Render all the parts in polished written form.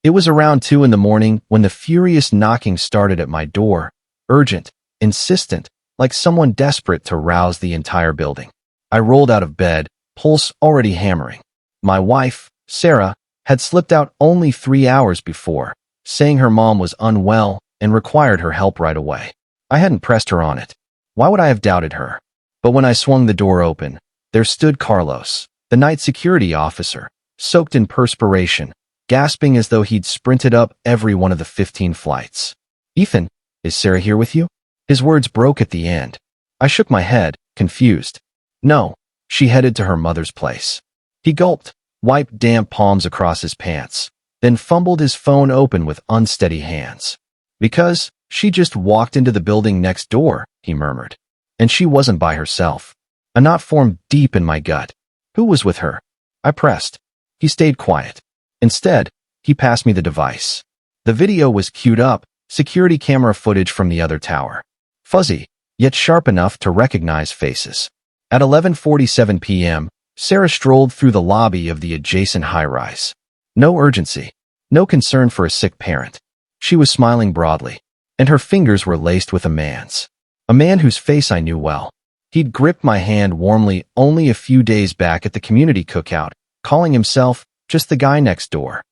It was around 2 in the morning when the furious knocking started at my door, urgent, insistent, like someone desperate to rouse the entire building. I rolled out of bed, pulse already hammering. My wife, Sarah, had slipped out only 3 hours before, saying her mom was unwell and required her help right away. I hadn't pressed her on it. Why would I have doubted her? But when I swung the door open, there stood Carlos, the night security officer, soaked in perspiration, gasping as though he'd sprinted up every one of the 15 flights. "Ethan, is Sarah here with you?" His words broke at the end. I shook my head, confused. "No, she headed to her mother's place." He gulped, wiped damp palms across his pants, then fumbled his phone open with unsteady hands. "Because she just walked into the building next door," he murmured. "And she wasn't by herself." A knot formed deep in my gut. Who was with her? I pressed. He stayed quiet. Instead, he passed me the device. The video was queued up, security camera footage from the other tower. Fuzzy, yet sharp enough to recognize faces. At 11:47 p.m., Sarah strolled through the lobby of the adjacent high-rise. No urgency, no concern for a sick parent. She was smiling broadly, and her fingers were laced with a man whose face I knew well. He'd gripped my hand warmly only a few days back at the community cookout, calling himself just the guy next door.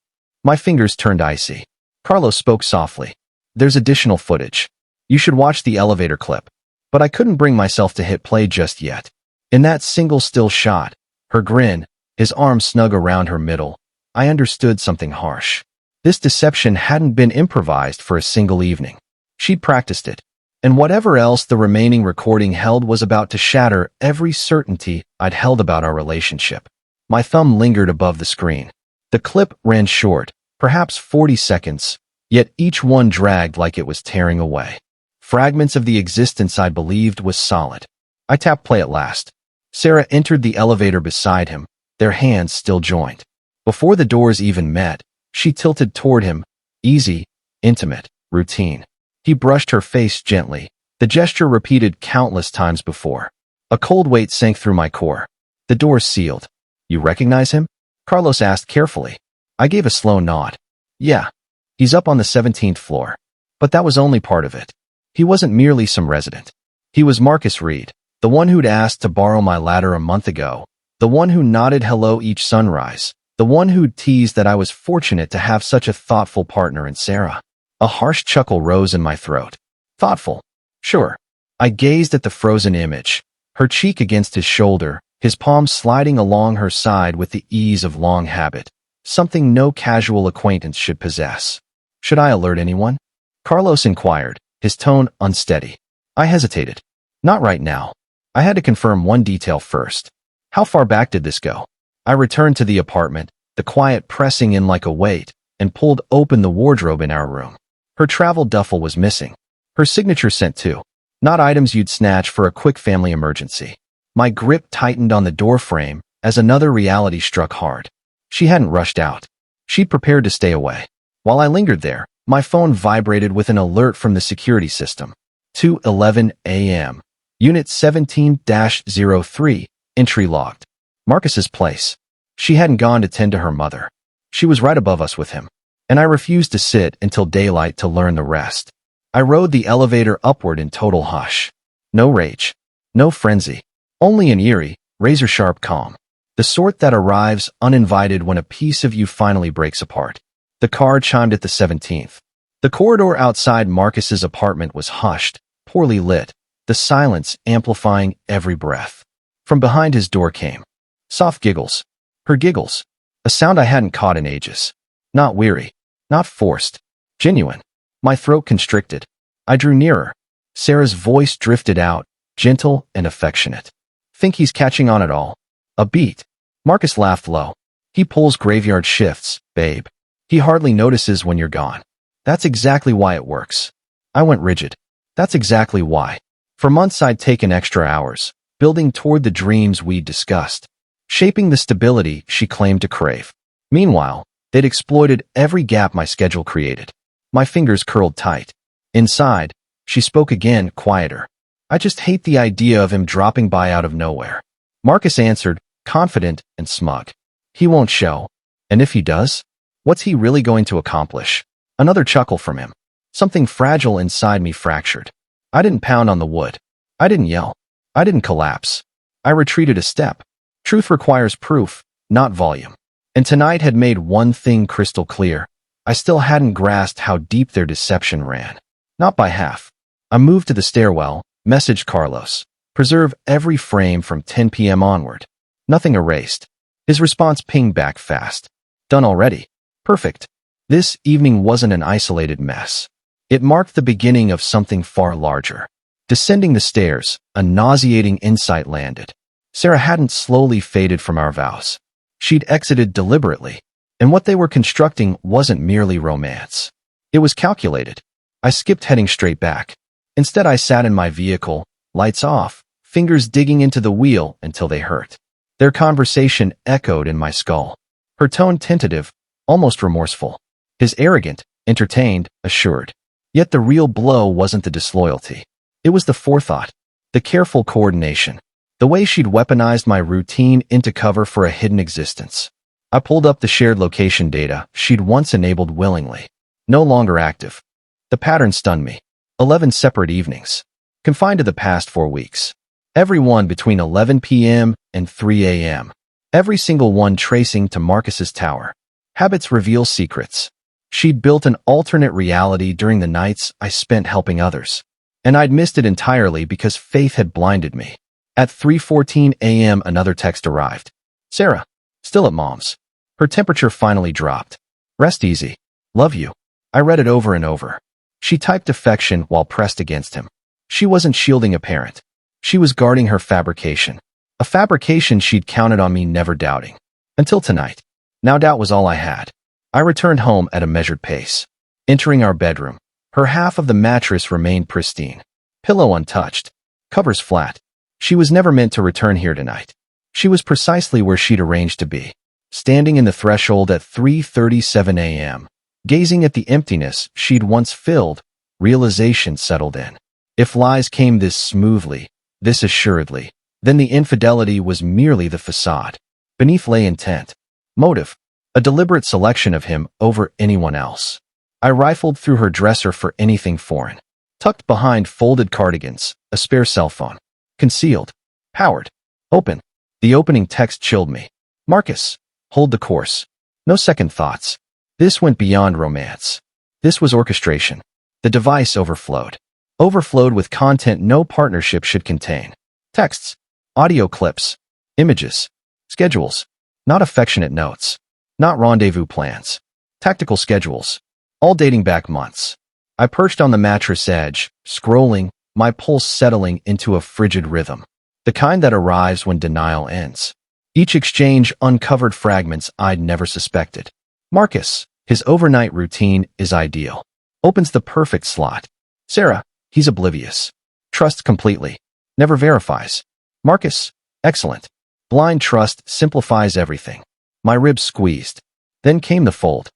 My fingers turned icy. Carlos spoke softly. "There's additional footage. You should watch the elevator clip." But I couldn't bring myself to hit play just yet. In that single still shot, her grin, his arm snug around her middle, I understood something harsh. This deception hadn't been improvised for a single evening. She'd practiced it. And whatever else the remaining recording held was about to shatter every certainty I'd held about our relationship. My thumb lingered above the screen. The clip ran short, perhaps 40 seconds, yet each one dragged like it was tearing away. Fragments of the existence I believed was solid. I tapped play at last. Sarah entered the elevator beside him, their hands still joined. Before the doors even met, she tilted toward him, easy, intimate, routine. He brushed her face gently, the gesture repeated countless times before. A cold weight sank through my core. The doors sealed. "You recognize him?" Carlos asked carefully. I gave a slow nod. "Yeah. He's up on the 17th floor." But that was only part of it. He wasn't merely some resident. He was Marcus Reed, the one who'd asked to borrow my ladder a month ago, the one who nodded hello each sunrise, the one who'd teased that I was fortunate to have such a thoughtful partner in Sarah. A harsh chuckle rose in my throat. Thoughtful? Sure. I gazed at the frozen image, her cheek against his shoulder, his palm sliding along her side with the ease of long habit, something no casual acquaintance should possess. "Should I alert anyone?" Carlos inquired, his tone unsteady. I hesitated. Not right now. I had to confirm one detail first. How far back did this go? I returned to the apartment, the quiet pressing in like a weight, and pulled open the wardrobe in our room. Her travel duffel was missing. Her signature scent too. Not items you'd snatch for a quick family emergency. My grip tightened on the doorframe as another reality struck hard. She hadn't rushed out. She'd prepared to stay away. While I lingered there, my phone vibrated with an alert from the security system. 2:11 a.m. Unit 17-03, entry logged. Marcus's place. She hadn't gone to tend to her mother. She was right above us with him, and I refused to sit until daylight to learn the rest. I rode the elevator upward in total hush. No rage. No frenzy. Only an eerie, razor-sharp calm. The sort that arrives uninvited when a piece of you finally breaks apart. The car chimed at the 17th. The corridor outside Marcus's apartment was hushed, poorly lit, the silence amplifying every breath. From behind his door came soft giggles. Her giggles. A sound I hadn't caught in ages. Not weary. Not forced. Genuine. My throat constricted. I drew nearer. Sarah's voice drifted out, gentle and affectionate. "Think he's catching on at all?" A beat. Marcus laughed low. "He pulls graveyard shifts, babe. He hardly notices when you're gone. That's exactly why it works." I went rigid. That's exactly why. For months I'd taken extra hours, building toward the dreams we'd discussed, shaping the stability she claimed to crave. Meanwhile, they'd exploited every gap my schedule created. My fingers curled tight. Inside, she spoke again, quieter. "I just hate the idea of him dropping by out of nowhere." Marcus answered, confident and smug. "He won't show. And if he does? What's he really going to accomplish? Another chuckle from him. Something fragile inside me fractured. I didn't pound on the wood. I didn't yell. I didn't collapse. I retreated a step. Truth requires proof, not volume. And tonight had made one thing crystal clear. I still hadn't grasped how deep their deception ran. Not by half. I moved to the stairwell, messaged Carlos. Preserve every frame from 10 p.m. onward. Nothing erased. His response pinged back fast. Done already. Perfect. This evening wasn't an isolated mess. It marked the beginning of something far larger. Descending the stairs, a nauseating insight landed. Sarah hadn't slowly faded from our vows. She'd exited deliberately, and what they were constructing wasn't merely romance. It was calculated. I skipped heading straight back. Instead, I sat in my vehicle, lights off, fingers digging into the wheel until they hurt. Their conversation echoed in my skull. Her tone tentative, almost remorseful. His arrogant, entertained, assured. Yet the real blow wasn't the disloyalty. It was the forethought, the careful coordination, the way she'd weaponized my routine into cover for a hidden existence. I pulled up the shared location data she'd once enabled willingly. No longer active. The pattern stunned me. 11 separate evenings. Confined to the past 4 weeks. Every one between 11 p.m. and 3 a.m. Every single one tracing to Marcus's tower. Habits reveal secrets. She'd built an alternate reality during the nights I spent helping others. And I'd missed it entirely because faith had blinded me. At 3:14 a.m. another text arrived. Sarah, still at Mom's. Her temperature finally dropped. Rest easy. Love you. I read it over and over. She typed affection while pressed against him. She wasn't shielding a parent. She was guarding her fabrication. A fabrication she'd counted on me never doubting. Until tonight. Now doubt was all I had. I returned home at a measured pace. Entering our bedroom. Her half of the mattress remained pristine. Pillow untouched. Covers flat. She was never meant to return here tonight. She was precisely where she'd arranged to be. Standing in the threshold at 3:37 a.m. Gazing at the emptiness she'd once filled, realization settled in. If lies came this smoothly, this assuredly, then the infidelity was merely the facade. Beneath lay intent. Motive. A deliberate selection of him over anyone else. I rifled through her dresser for anything foreign. Tucked behind folded cardigans, a spare cell phone. Concealed. Powered. Open. The opening text chilled me. Marcus, hold the course. No second thoughts. This went beyond romance. This was orchestration. The device overflowed. Overflowed with content no partnership should contain. Texts. Audio clips. Images. Schedules. Not affectionate notes. Not rendezvous plans. Tactical schedules. All dating back months. I perched on the mattress edge, scrolling, my pulse settling into a frigid rhythm. The kind that arrives when denial ends. Each exchange uncovered fragments I'd never suspected. Marcus, his overnight routine is ideal. Opens the perfect slot. Sarah, he's oblivious. Trusts completely. Never verifies. Marcus, excellent. Blind trust simplifies everything. My ribs squeezed. Then came the fold.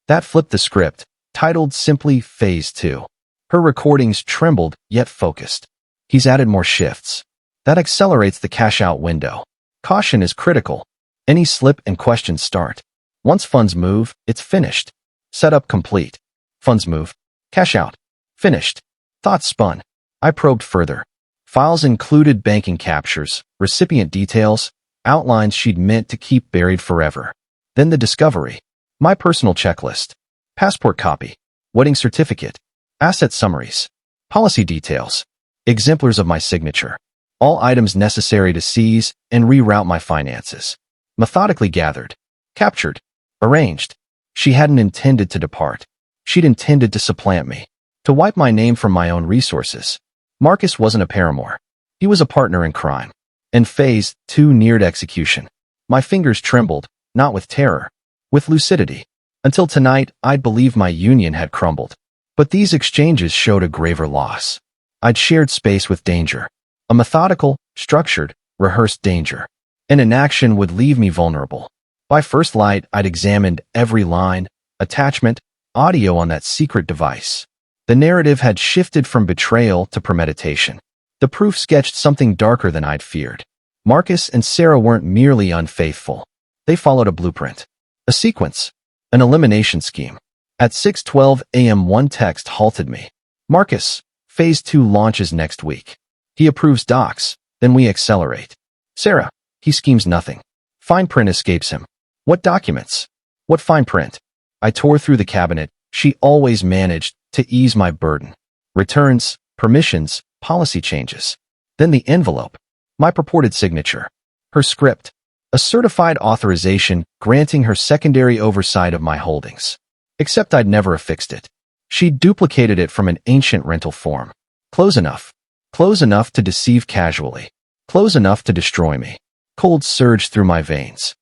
That flipped the script, titled simply Phase 2. Her recordings trembled, yet focused. He's added more shifts. That accelerates the cash-out window. Caution is critical. Any slip and questions start. Once funds move, it's finished. Setup complete. Funds move. Cash out. Finished. Thoughts spun. I probed further. Files included banking captures, recipient details, outlines she'd meant to keep buried forever. Then the discovery. My personal checklist. Passport copy. Wedding certificate. Asset summaries. Policy details. Exemplars of my signature. All items necessary to seize and reroute my finances. Methodically gathered. Captured. Arranged. She hadn't intended to depart. She'd intended to supplant me. To wipe my name from my own resources. Marcus wasn't a paramour. He was a partner in crime. And Phase 2 neared execution. My fingers trembled, not with terror, with lucidity. Until tonight, I'd believed my union had crumbled. But these exchanges showed a graver loss. I'd shared space with danger. A methodical, structured, rehearsed danger. And inaction would leave me vulnerable. By first light, I'd examined every line, attachment, audio on that secret device. The narrative had shifted from betrayal to premeditation. The proof sketched something darker than I'd feared. Marcus and Sarah weren't merely unfaithful. They followed a blueprint. A sequence. An elimination scheme. At 6:12 a.m. one text halted me. Marcus, Phase 2 launches next week. He approves docs, then we accelerate. Sarah, he schemes nothing. Fine print escapes him. What documents? What fine print? I tore through the cabinet. She always managed to ease my burden. Returns, permissions, policy changes. Then the envelope. My purported signature. Her script. A certified authorization granting her secondary oversight of my holdings. Except I'd never affixed it. She'd duplicated it from an ancient rental form. Close enough. Close enough to deceive casually. Close enough to destroy me. Cold surged through my veins.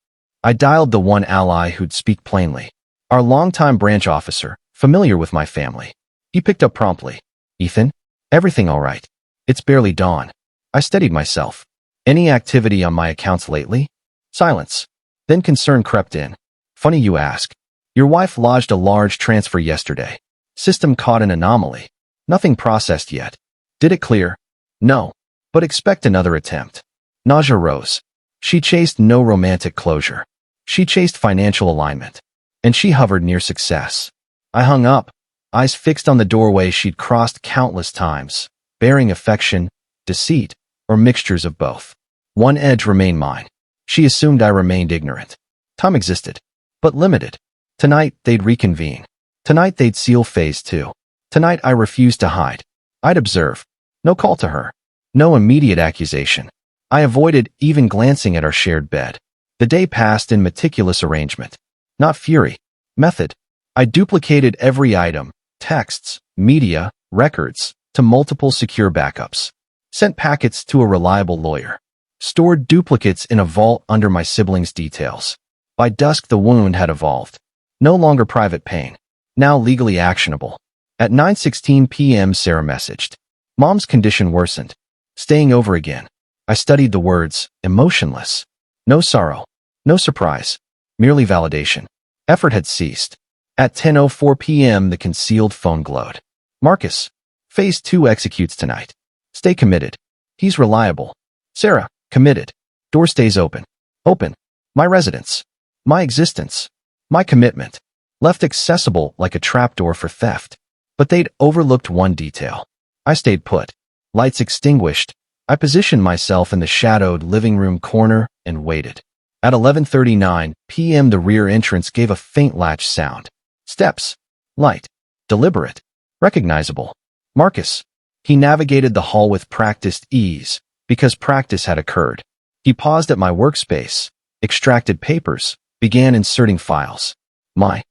I dialed the one ally who'd speak plainly. Our longtime branch officer, familiar with my family. He picked up promptly. Ethan? Everything all right? It's barely dawn. I steadied myself. Any activity on my accounts lately? Silence. Then concern crept in. Funny you ask. Your wife lodged a large transfer yesterday. System caught an anomaly. Nothing processed yet. Did it clear? No. But expect another attempt. Nausea rose. She chased no romantic closure. She chased financial alignment. And she hovered near success. I hung up, eyes fixed on the doorway she'd crossed countless times, bearing affection, deceit, or mixtures of both. One edge remained mine. She assumed I remained ignorant. Time existed, but limited. Tonight, they'd reconvene. Tonight, they'd seal Phase 2. Tonight, I refused to hide. I'd observe. No call to her. No immediate accusation. I avoided even glancing at our shared bed. The day passed in meticulous arrangement. Not fury. Method. I duplicated every item, texts, media, records, to multiple secure backups. Sent packets to a reliable lawyer. Stored duplicates in a vault under my siblings' details. By dusk, the wound had evolved. No longer private pain. Now legally actionable. At 9:16 p.m. Sarah messaged. Mom's condition worsened. Staying over again. I studied the words, emotionless. No sorrow. No surprise. Merely validation. Effort had ceased. At 10:04 p.m. the concealed phone glowed. Marcus. Phase 2 executes tonight. Stay committed. He's reliable. Sarah. Committed. Door stays open. Open. My residence. My existence. My commitment. Left accessible like a trapdoor for theft. But they'd overlooked one detail. I stayed put. Lights extinguished. I positioned myself in the shadowed living room corner and waited. At 11:39 p.m. the rear entrance gave a faint latch sound. Steps. Light. Deliberate. Recognizable. Marcus. He navigated the hall with practiced ease, because practice had occurred. He paused at my workspace, extracted papers, began inserting files. My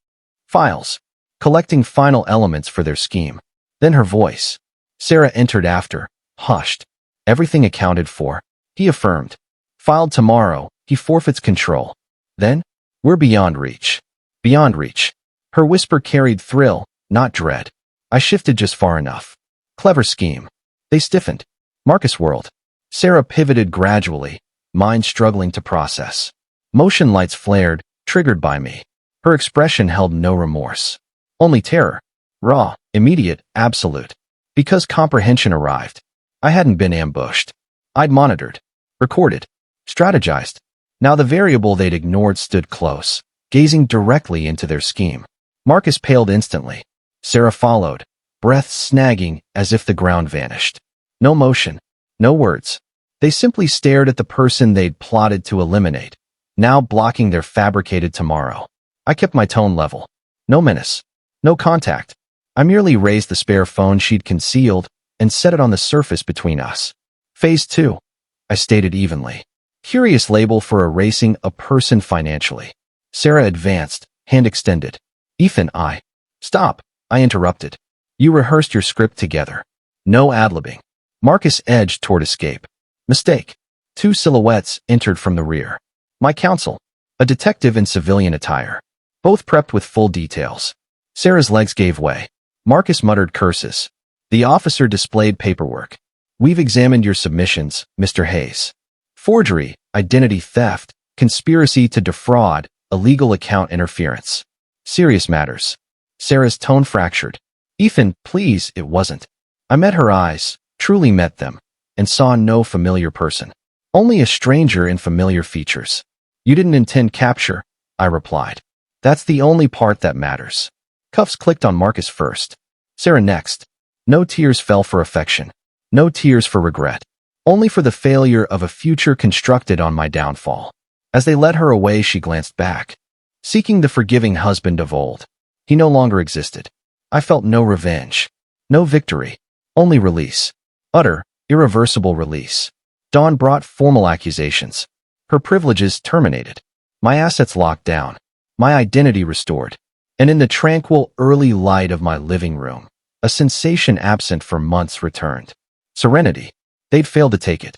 files. Collecting final elements for their scheme. Then her voice. Sarah entered after, hushed. Everything accounted for, he affirmed. Filed tomorrow, he forfeits control. Then, we're beyond reach. Beyond reach. Her whisper carried thrill, not dread. I shifted just far enough. Clever scheme. They stiffened. Marcus whirled. Sarah pivoted gradually, mind struggling to process. Motion lights flared, triggered by me. Her expression held no remorse. Only terror. Raw, immediate, absolute. Because comprehension arrived. I hadn't been ambushed. I'd monitored, recorded, strategized. Now the variable they'd ignored stood close, gazing directly into their scheme. Marcus paled instantly. Sarah followed, breath snagging as if the ground vanished. No motion, no words. They simply stared at the person they'd plotted to eliminate, now blocking their fabricated tomorrow. I kept my tone level. No menace. No contact. I merely raised the spare phone she'd concealed and set it on the surface between us. Phase 2. I stated evenly. Curious label for erasing a person financially. Sarah advanced, hand extended. Ethan, Stop, I interrupted. You rehearsed your script together. No ad-libbing. Marcus edged toward escape. Mistake. Two silhouettes entered from the rear. My counsel. A detective in civilian attire. Both prepped with full details. Sarah's legs gave way. Marcus muttered curses. The officer displayed paperwork. We've examined your submissions, Mr. Hayes. Forgery, identity theft, conspiracy to defraud, illegal account interference. Serious matters. Sarah's tone fractured. Ethan, please, it wasn't. I met her eyes, truly met them, and saw no familiar person. Only a stranger in familiar features. You didn't intend capture, I replied. That's the only part that matters. Cuffs clicked on Marcus first. Sarah next. No tears fell for affection. No tears for regret. Only for the failure of a future constructed on my downfall. As they led her away, she glanced back, seeking the forgiving husband of old. He no longer existed. I felt no revenge, no victory, only release. Utter, irreversible release. Dawn brought formal accusations. Her privileges terminated. My assets locked down. My identity restored. And in the tranquil early light of my living room, a sensation absent for months returned. Serenity. They'd failed to take it.